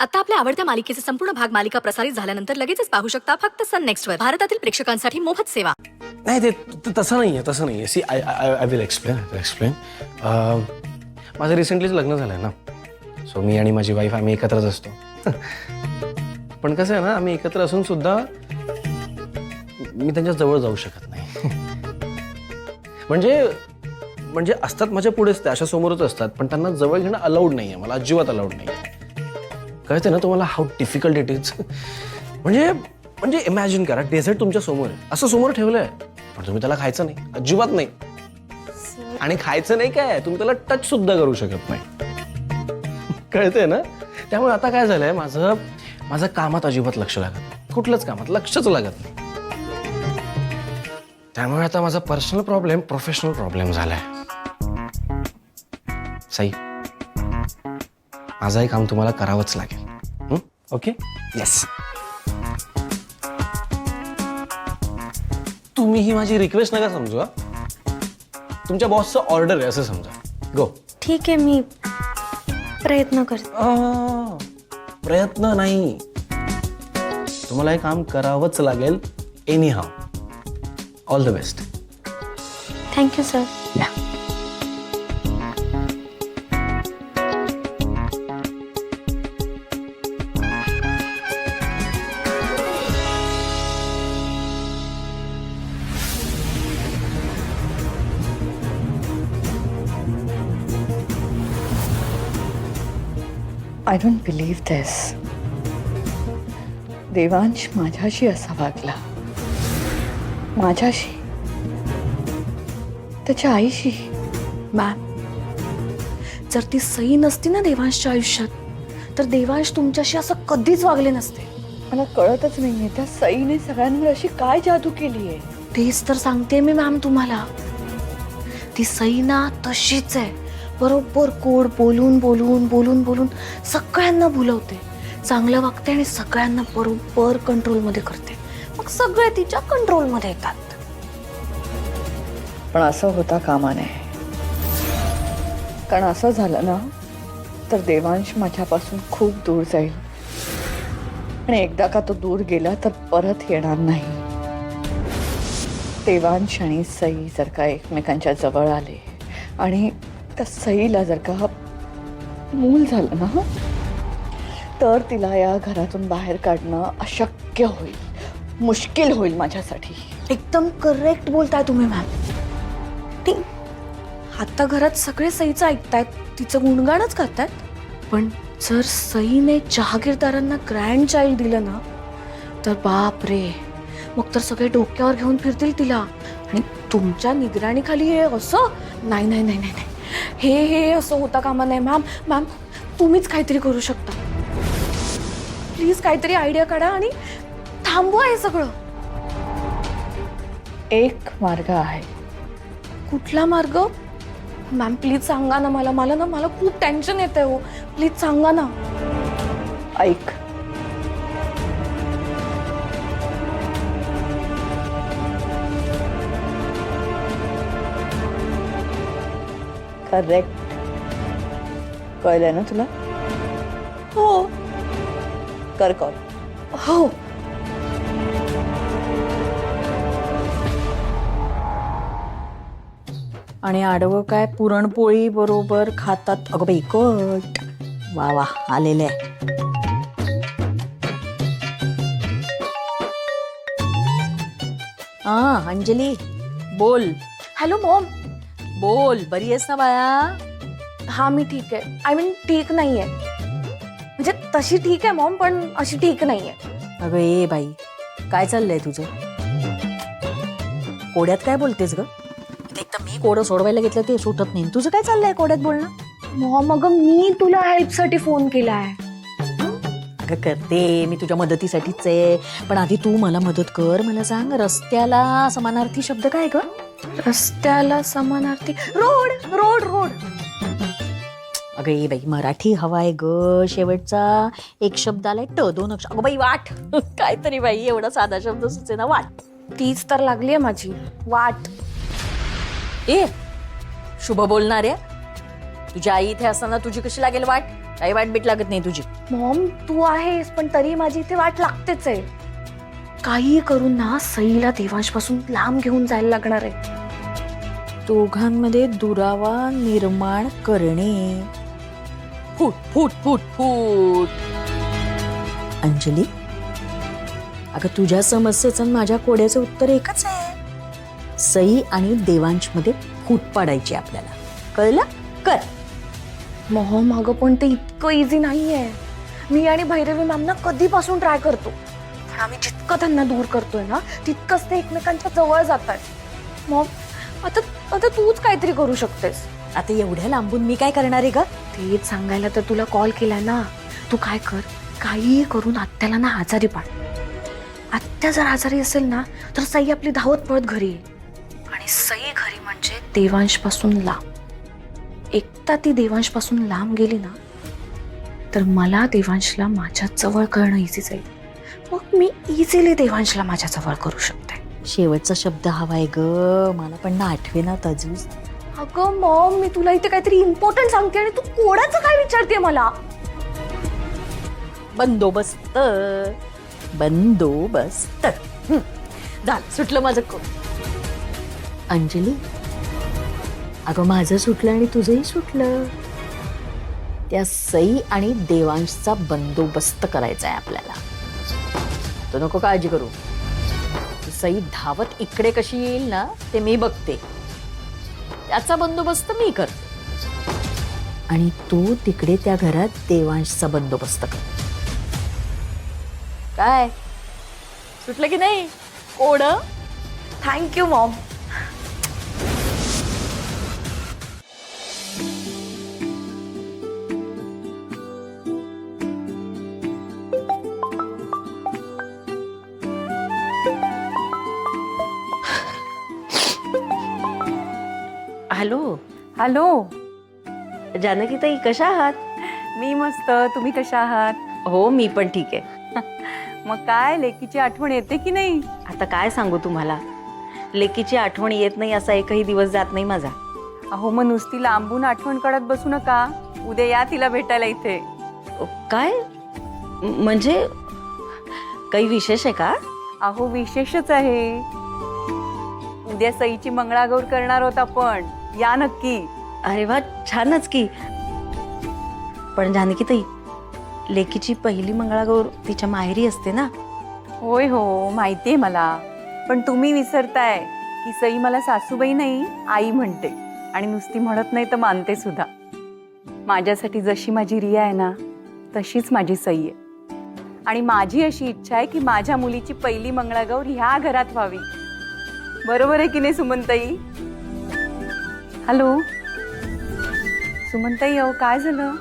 आता आपल्या आवडत्या मालिकेचे संपूर्ण भाग मालिका प्रसारित झाल्यानंतर लगेचच पाहू शकता फक्त सन नेक्स्टवर. भारतातील प्रेक्षकांसाठी मोफत सेवा. नाही ते तसं नाहीये सी आय विल एक्सप्लेन. माझं रिसेंटलीच लग्न झालंय ना, सो मी आणि माझी वाईफ आम्ही एकत्रच असतो. पण कसं आहे ना, आम्ही एकत्र असून सुद्धा मी त्यांच्या जवळ जाऊ शकत नाही. म्हणजे असतात माझ्या पुढेच, ते अशा समोरच असतात, पण त्यांना जवळ घेणं अलाउड नाहीये, मला अजिबात अलाउड नाहीये. कळते ना तुम्हाला हाऊ डिफिकल्ट इट इज. म्हणजे इमॅजिन करा, डेझर्ट तुमच्या समोर आहे, असं समोर ठेवलंय, पण तुम्ही त्याला खायचं नाही, अजिबात नाही. आणि खायचं नाही काय, तुम्ही त्याला टच सुद्धा करू शकत नाही. कळते ना. त्यामुळे आता काय झालंय, माझं कामात अजिबात लक्ष लागत नाही, कुठलंच कामात लक्षच लागत नाही. त्यामुळे आता माझा पर्सनल प्रॉब्लेम प्रोफेशनल प्रॉब्लेम झालाय. सई, माझंही काम तुम्हाला करावंच लागेल. ओके? येस. तुम्ही ही माझी रिक्वेस्ट नका समजू. तुमच्या बॉसचं ऑर्डर आहे असं समजा. गो. ठीक आहे, मी प्रयत्न करते. प्रयत्न नाही, तुम्हाला हे काम करावंच लागेल anyhow. All the best. Thank you sir. I don't believe this. Devansh माझ्याशी असा वागला, माझ्याशी, त्याच्या आईशी. मॅम, जर ती सई नसती ना देवांशच्या आयुष्यात, तर देवांश तुमच्याशी असं कधीच वागले नसते. मला कळतच नाहीये त्या सईने सगळ्यांवर अशी काय जादू केली आहे. तेच तर सांगते मी मॅम तुम्हाला. ती सई ना तशीच आहे, बरोबर कोड बोलून बोलून बोलून बोलून सगळ्यांना भुलवते, चांगलं वागते आणि सगळ्यांना बरोबर कंट्रोलमध्ये करते. मग सगळे तिच्या कंट्रोलमध्ये येतात. पण असं होता कामा नये, कारण असं झालं ना तर देवांश माझ्यापासून खूप दूर जाईल, आणि एकदा का तो दूर गेला तर परत येणार नाही. देवांश आणि सई जर का एकमेकांच्या जवळ आले आणि त्या सईला जर का मूल झालं ना, तर तिला या घरातून बाहेर काढणं अशक्य होईल, मुश्किल होईल माझ्यासाठी. एकदम करेक्ट बोलताय तुम्ही मॅम. आता घरात सगळे सईचं ऐकतायत, तिचं गुणगाणच करतायत. पण जर सईने जहागीरदारांना ग्रँड चाइल्ड दिलं ना, तर बाप रे, मग तर सगळे डोक्यावर घेऊन फिरतील तिला. आणि तुमच्या निगराणीखाली हे असं नाही नाही नाही नाही, हे असं होता कामा नाही. मॅम तुम्हीच काहीतरी करू शकता. प्लीज काहीतरी आयडिया काढा आणि थांबवा हे सगळं. एक मार्ग आहे. कुठला मार्ग मॅम? प्लीज सांगा ना मला. मला खूप टेन्शन येते हो. प्लीज सांगा ना. ऐक, करेक्ट. कळलंय ना तुला? हो कर कॉल. हो. आणि आडवं काय पुरणपोळी बरोबर खातात. अगं बाई, कट. वा वा, आलेले आहे. हा अंजली, बोल. Hello Maugham. बोल, बरी आहेस ना बाया? हा मी ठीक आहे. आय मीन ठीक नाहीये, म्हणजे तशी ठीक आहे मॉम, पण अशी ठीक नाहीये. अगं ए बाई, काय चाललंय तुझं? कोड्यात काय बोलतेस ग? एक तर मी कोडं सोडवायला घेतलं ते सुटत नाही. तुझं काय चाललंय कोड्यात बोलणं? मॉम, अगं मी तुला हेल्पसाठी फोन केलाय. अगं करते, मी तुझ्या मदतीसाठीच आहे. पण आधी तू मला मदत कर. मला सांग, रस्त्याला समानार्थी शब्द काय ग? रस्त्याला समानार्थी रोड. Road road. अगं ए बाई, मराठी हवाय ग. शेवटचा एक शब्द आलाय ट, 2 अक्षर. अगं बाई, वाट. काहीतरी बाई, एवढा साधा शब्द सुचे ना, वाट. तीच तर लागलीये माझी, वाट. ए शुभ बोलणाऱ्या, तुझी आई इथे असताना तुझी कशी लागेल वाट? काही वाट बीट लागत नाही तुझी. मॉम तू आहेस पण तरी माझी इथे वाट लागतेच आहे. काही करून ना सईला देवांशपासून लांब घेऊन जायला लागणार आहे. दोघांमध्ये दुरावा निर्माण करणे. फूट फूट फूट फूट. अंजली, अगं तुझ्या समस्येचं आणि माझ्या कोड्याचं उत्तर एकच आहे. सई आणि देवांश मध्ये फूट पाडायची आपल्याला. कळलं? कर. मॉम अगं पण ते इतकं इझी नाहीये. मी आणि भैरवी मॅम ना कधीपासून ट्राय करतो, पण आम्ही जितकं त्यांना दूर करतोय ना तितकंच ते एकमेकांच्या जवळ जात आहेत. मॉम आता आता तूच काहीतरी करू शकतेस. आता एवढ्या लांबून मी काय करणार आहे ग? तेच सांगायला तर तुला कॉल केलाय ना. तू काय कर, काही करून आत्याला ना आजारी पाड. आत्या जर आजारी असेल ना तर सई आपली धावत पळत घरी येईल. आणि सई घरी म्हणजे देवांशपासून लांब. एकदा ती देवांशपासून लांब गेली ना तर मला देवांशला माझ्या जवळ करणं इझी जाईल. मग मी इझिली देवांशला माझ्या जवळ करू शकते. शेवटचा शब्द हवाय ग. मला पण ना आठवेना अजून. अगं मॉम मी तुला इथे काहीतरी इम्पॉर्टंट सांगते आणि तू कोणाचं काय विचारते मला. बंदोबस्त. बंदोबस्त. झालं, सुटलं माझं कोण. अंजली, अगं माझं सुटलं आणि तुझंही सुटलं. त्या सई आणि देवांशचा बंदोबस्त करायचा आहे आपल्याला. तो नको काळजी करू. ती सई धावत इकडे कशी येईल ना ते मी बघते. त्याचा बंदोबस्त मी करते आणि तू तिकडे त्या घरात देवांशचा बंदोबस्त कर. काय सुटलं की नाही code? Thank you mom. Hello hello. Janaki tai, कशा आहात? मी मस्त. तुम्ही कशा आहात? हो, मी पण ठीक आहे. मग काय लेकीची आठवण येते की नाही? आता काय सांगू तुम्हाला, लेकीची आठवण येत नाही असा एकही दिवस जात नाही माझा. अहो मग नुसती लांबून आठवण काढत बसू नका. उद्या या तिला भेटायला इथे. काय म्हणजे काही विशेष आहे का? अहो विशेषच आहे. उद्या सईची मंगळागौर करणार आहोत आपण. या नक्की. अरे वा, छानच की. पण जानकी ताई, लेकीची पहिली मंगळागौर तिच्या माहेरी असते ना? होय हो माहितीये मला. पण तुम्ही विसरताय की सई मला सासूबाई नाही आई म्हणते. आणि नुसती म्हणत नाही तर मानते सुद्धा. माझ्यासाठी जशी माझी रिया आहे ना तशीच माझी सई आहे. आणि माझी अशी इच्छा आहे की माझ्या मुलीची पहिली मंगळागौर ह्या घरात व्हावी. बरोबर आहे की नाही सुमनताई? हॅलो सुमनताई, अहो काय झालं?